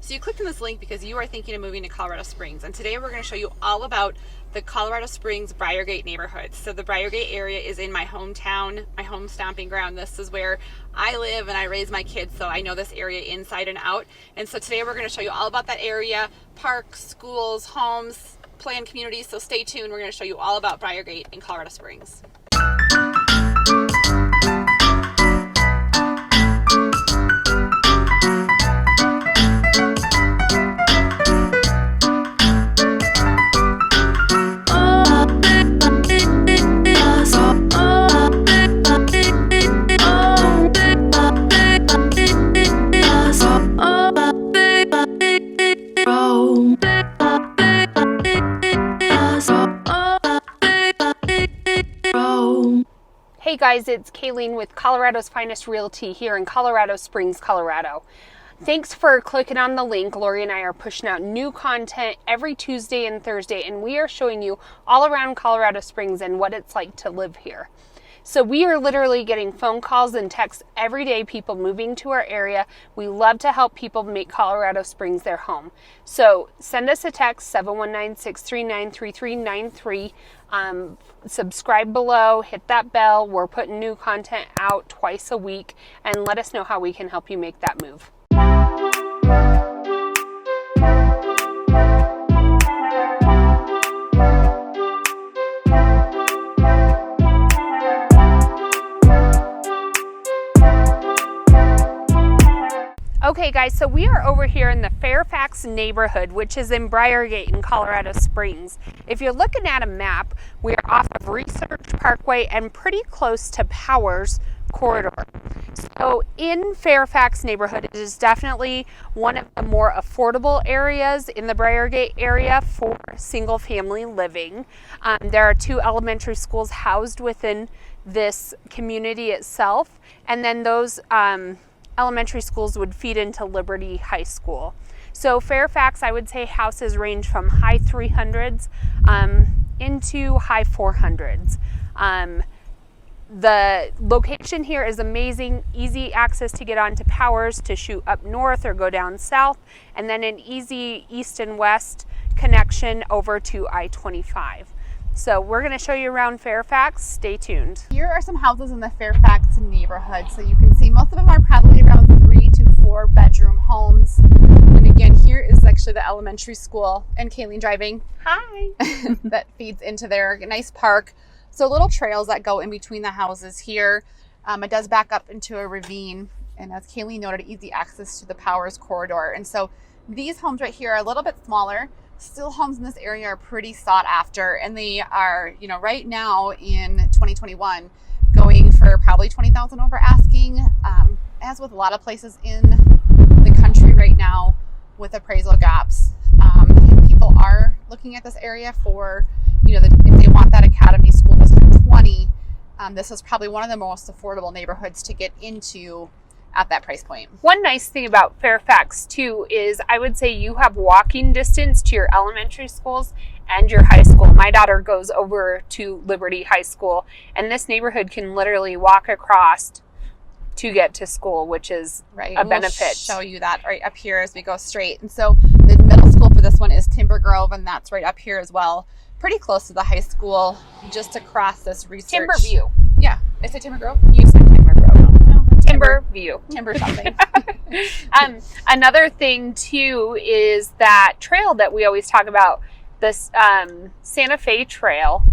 So you clicked on this link because you are thinking of moving to Colorado Springs, and today we're going to show you all about the Colorado Springs Briargate neighborhood. So the Briargate area is in my hometown, my home stomping ground. This is where I live and I raise my kids, so I know this area inside and out. And so today we're going to show you all about that area, parks, schools, homes, planned communities. So stay tuned. We're going to show you all about Briargate in Colorado Springs. Hey guys, it's Kayleen with Colorado's Finest Realty here in Colorado Springs, Colorado. Thanks for clicking on the link. Lori and I are pushing out new content every Tuesday and Thursday, and we are showing you all around Colorado Springs and what it's like to live here. So we are literally getting phone calls and texts every day, people moving to our area. We love to help people make Colorado Springs their home. So send us a text, 719-639-3393. Subscribe below, hit that bell. We're putting new content out twice a week, and let us know how we can help you make that move. Okay guys, so we are over here in the Fairfax neighborhood, which is in Briargate in Colorado Springs. If you're looking at a map, we are off of Research Parkway and pretty close to Powers Corridor. So in Fairfax neighborhood, it is definitely one of the more affordable areas in the Briargate area for single family living. There are 2 elementary schools housed within this community itself, and then those elementary schools would feed into Liberty High School. So Fairfax, I would say houses range from high 300s into high 400s. The location here is amazing, easy access to get onto Powers to shoot up north or go down south, and then an easy east and west connection over to I-25. So we're going to show you around Fairfax. Stay tuned. Here are some houses in the Fairfax neighborhood. So you can see most of them are probably around 3 to 4 bedroom homes. And again, here is actually the elementary school, and Kayleen driving. Hi. That feeds into their nice park. So little trails that go in between the houses here. It does back up into a ravine. And as Kayleen noted, easy access to the Powers corridor. And so these homes right here are a little bit smaller. Still, homes in this area are pretty sought after, and they are, right now in 2021 going for probably $20,000 over asking, as with a lot of places in the country right now with appraisal gaps. And people are looking at this area for, if they want that Academy School District 20, this is probably one of the most affordable neighborhoods to get into at that price point. One nice thing about Fairfax too is I would say you have walking distance to your elementary schools and your high school. My daughter goes over to Liberty High School, and this neighborhood can literally walk across to get to school, which is a benefit. We'll show you that right up here as we go straight. And so the middle school for this one is Timber Grove, and that's right up here as well. Pretty close to the high school, just across this Research. Timber View. Yeah. Is it Timber Grove? You said Timber Grove. Timber View. Timber something. Another thing too is that trail that we always talk about, this Santa Fe Trail.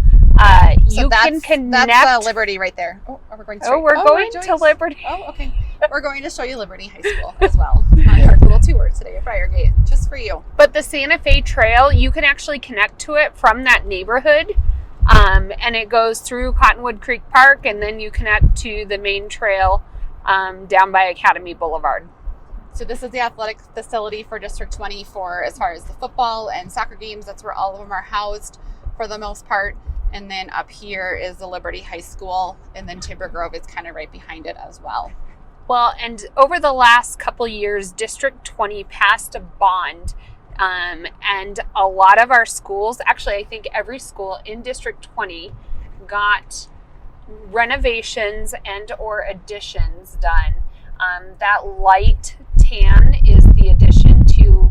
You can connect. That's Liberty right there. Oh, we're going straight. We're going to Liberty. Oh, okay. We're going to show you Liberty High School as well on our little tour today at Briargate, just for you. But the Santa Fe Trail, you can actually connect to it from that neighborhood. And it goes through Cottonwood Creek Park, and then you connect to the main trail down by Academy Boulevard. So this is the athletic facility for District 20 for as far as the football and soccer games. That's where all of them are housed for the most part. And then up here is the Liberty High School, and then Timber Grove is kind of right behind it as well. Well, and over the last couple years, District 20 passed a bond, and a lot of our schools, actually I think every school in District 20 got renovations and or additions done. That light tan is the addition to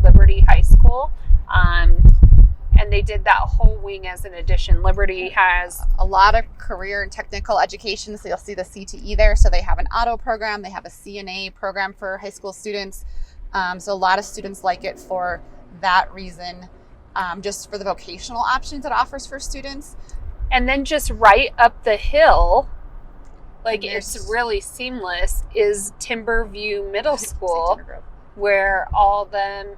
did that whole wing as an addition. Liberty has a lot of career and technical education. So you'll see the CTE there. So they have an auto program. They have a CNA program for high school students. So a lot of students like it for that reason, just for the vocational options it offers for students. And then just right up the hill, like it's really seamless, is Timberview Middle School, where all the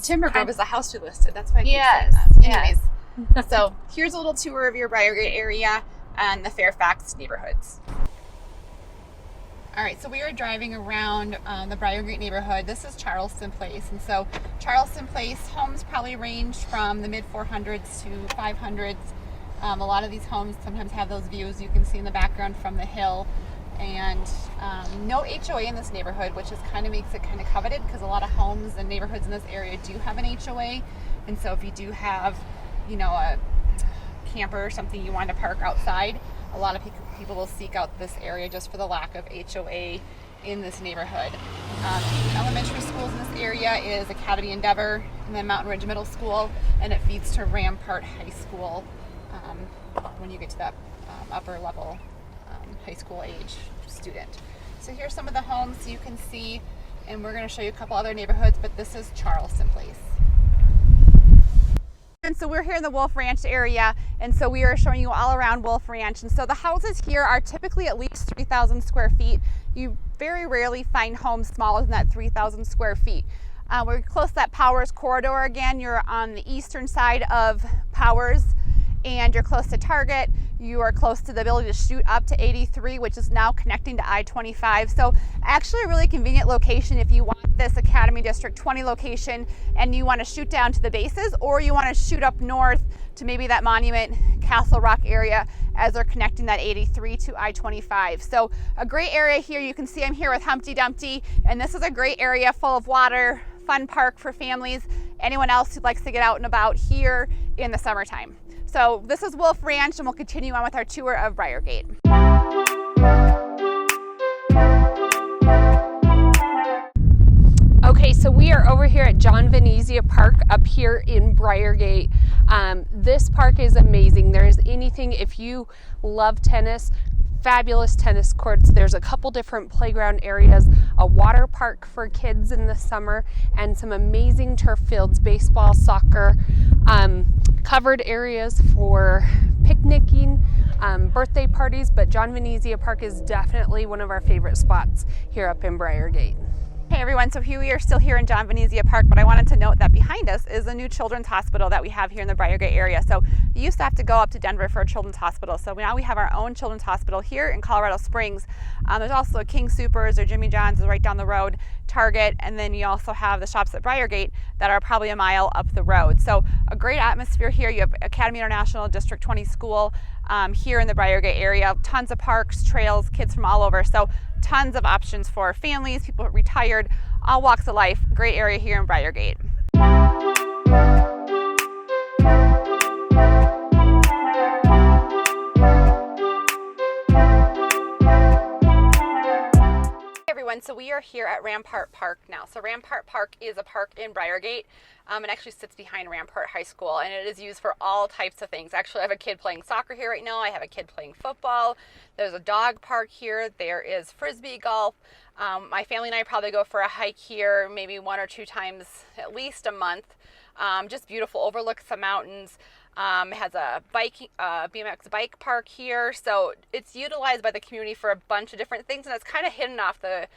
Timber Grove is the house you listed. That's why I keep saying that. Anyways, so here's a little tour of your Briargate area and the Fairfax neighborhoods. All right, so we are driving around the Briargate neighborhood. This is Charleston Place, and so Charleston Place homes probably range from the mid 400s to 500s. A lot of these homes sometimes have those views you can see in the background from the hill, and no HOA in this neighborhood, which is makes it kind of coveted, because a lot of homes and neighborhoods in this area do have an HOA. And so if you do have, a camper or something you want to park outside, a lot of people will seek out this area just for the lack of HOA in this neighborhood. Elementary schools in this area is Academy Endeavor, and then Mountain Ridge Middle School, and it feeds to Rampart High School when you get to that upper level high school age student. So here's some of the homes you can see, and we're going to show you a couple other neighborhoods, but this is Charleston Place. And so we're here in the Wolf Ranch area, and so we are showing you all around Wolf Ranch. And so the houses here are typically at least 3,000 square feet. You very rarely find homes smaller than that 3,000 square feet. We're close to that Powers corridor again. You're on the eastern side of Powers, and you're close to Target. You are close to the ability to shoot up to 83, which is now connecting to I-25. So actually a really convenient location if you want this Academy District 20 location and you want to shoot down to the bases, or you want to shoot up north to maybe that Monument, Castle Rock area as they're connecting that 83 to I-25. So a great area here. You can see I'm here with Humpty Dumpty, and this is a great area full of water, fun park for families, anyone else who likes to get out and about here in the summertime. So this is Wolf Ranch, and we'll continue on with our tour of Briargate. Okay, so we are over here at John Venezia Park up here in Briargate. This park is amazing. There's anything, if you love tennis, fabulous tennis courts. There's a couple different playground areas, a water park for kids in the summer, and some amazing turf fields, baseball, soccer, covered areas for picnicking, birthday parties. But John Venezia Park is definitely one of our favorite spots here up in Briargate. Hey everyone, so here we are still here in John Venezia Park, but I wanted to note that behind us is a new children's hospital that we have here in the Briargate area. So you used to have to go up to Denver for a children's hospital. So now we have our own children's hospital here in Colorado Springs. There's also a King Soopers or Jimmy John's is right down the road, Target, and then you also have the shops at Briargate that are probably a mile up the road. So a great atmosphere here. You have Academy International District 20 School here in the Briargate area. Tons of parks, trails, kids from all over. So tons of options for families, people retired, all walks of life. Great area here in Briargate. Everyone, so we are here at Rampart Park now. So Rampart Park is a park in Briargate. It actually sits behind Rampart High School, and it is used for all types of things. Actually, I have a kid playing soccer here right now. I have a kid playing football. There's a dog park here. There is frisbee golf. My family and I probably go for a hike here maybe 1 or 2 times at least a month. Just beautiful, overlooks the mountains. It has a BMX bike park here, so it's utilized by the community for a bunch of different things, and it's kind of hidden off the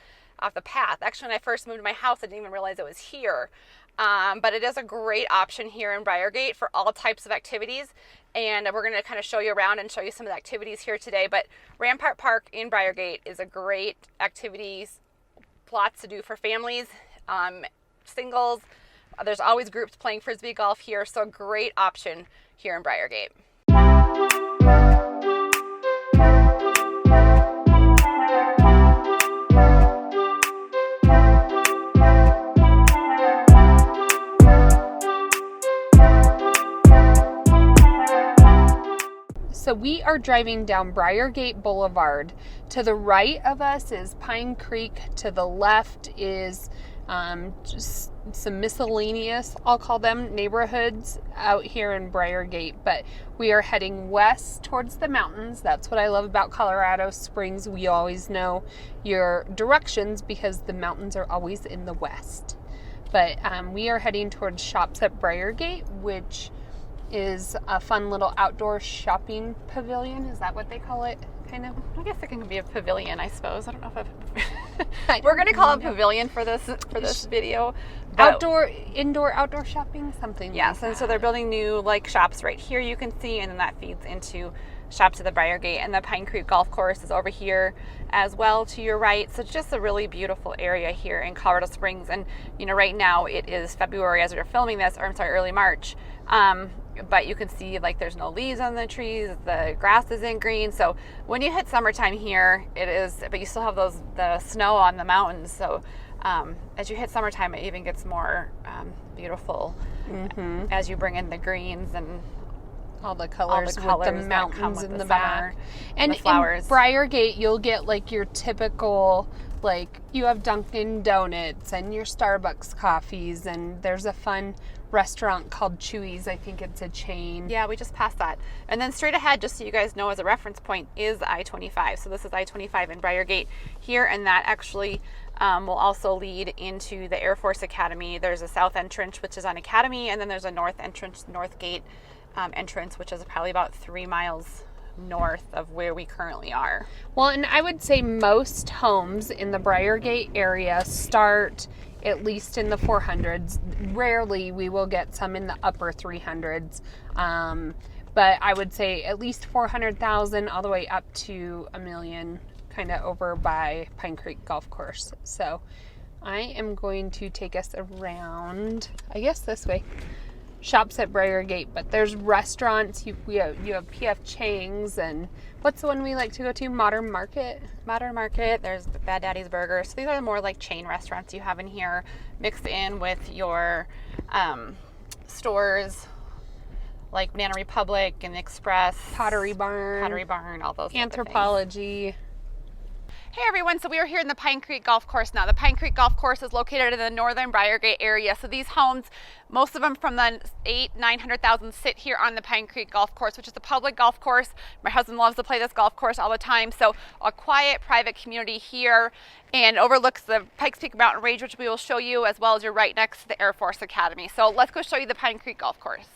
path. Actually, when I first moved to my house, I didn't even realize it was here. But it is a great option here in Briargate for all types of activities, and we're going to kind of show you around and show you some of the activities here today. But Rampart Park in Briargate is a great activities, lots to do for families, singles. There's always groups playing frisbee golf here, so a great option here in Briargate. So we are driving down Briargate Boulevard. To the right of us is Pine Creek. To the left is just some miscellaneous, I'll call them, neighborhoods out here in Briargate. But we are heading west towards the mountains. That's what I love about Colorado Springs. We always know your directions because the mountains are always in the west. But we are heading towards Shops at Briargate, which is a fun little outdoor shopping pavilion. Is that what they call it? Kind of. I guess it can be a pavilion, I suppose. I don't know if we're going to call it pavilion for this video. Outdoor shopping, something. Yes, like that. And so they're building new shops right here. You can see, and then that feeds into Shops at the Briargate, and the Pine Creek Golf Course is over here as well to your right. So it's just a really beautiful area here in Colorado Springs. And right now it is February as we're filming this, or I'm sorry, early March. But you can see there's no leaves on the trees, the grass isn't green. So when you hit summertime here, it is, but you still have the snow on the mountains. So as you hit summertime, it even gets more beautiful as you bring in the greens and all the colors with the mountains in the back. And the flowers. In Briargate, you'll get your typical, you have Dunkin' Donuts and your Starbucks coffees, and there's a fun restaurant called Chewy's. I think it's a chain. Yeah, we just passed that. And then straight ahead, just so you guys know as a reference point, is I-25. So this is I-25 in Briargate here, and that actually will also lead into the Air Force Academy. There's a south entrance, which is on Academy, and then there's a north entrance, North Gate entrance, which is probably about 3 miles north of where we currently are. Well, and I would say most homes in the Briargate area start at least in the 400s. Rarely we will get some in the upper 300s. But I would say at least 400,000 all the way up to $1 million, kind of over by Pine Creek Golf Course. So I am going to take us around, I guess this way. Shops at Briargate, but there's restaurants. You have P.F. Chang's, and what's the one we like to go to? Modern Market. There's Bad Daddy's Burger. So these are more chain restaurants you have in here, mixed in with your stores like Banana Republic and Express, Pottery Barn, all those. Anthropology. Hey everyone, so we are here in the Pine Creek Golf Course now. The Pine Creek Golf Course is located in the northern Briargate area. So these homes, most of them from the 800,000-900,000 sit here on the Pine Creek Golf Course, which is a public golf course. My husband loves to play this golf course all the time. So a quiet, private community here, and overlooks the Pikes Peak mountain range, which we will show you, as well as you're right next to the Air Force Academy. So let's go show you the Pine Creek Golf Course.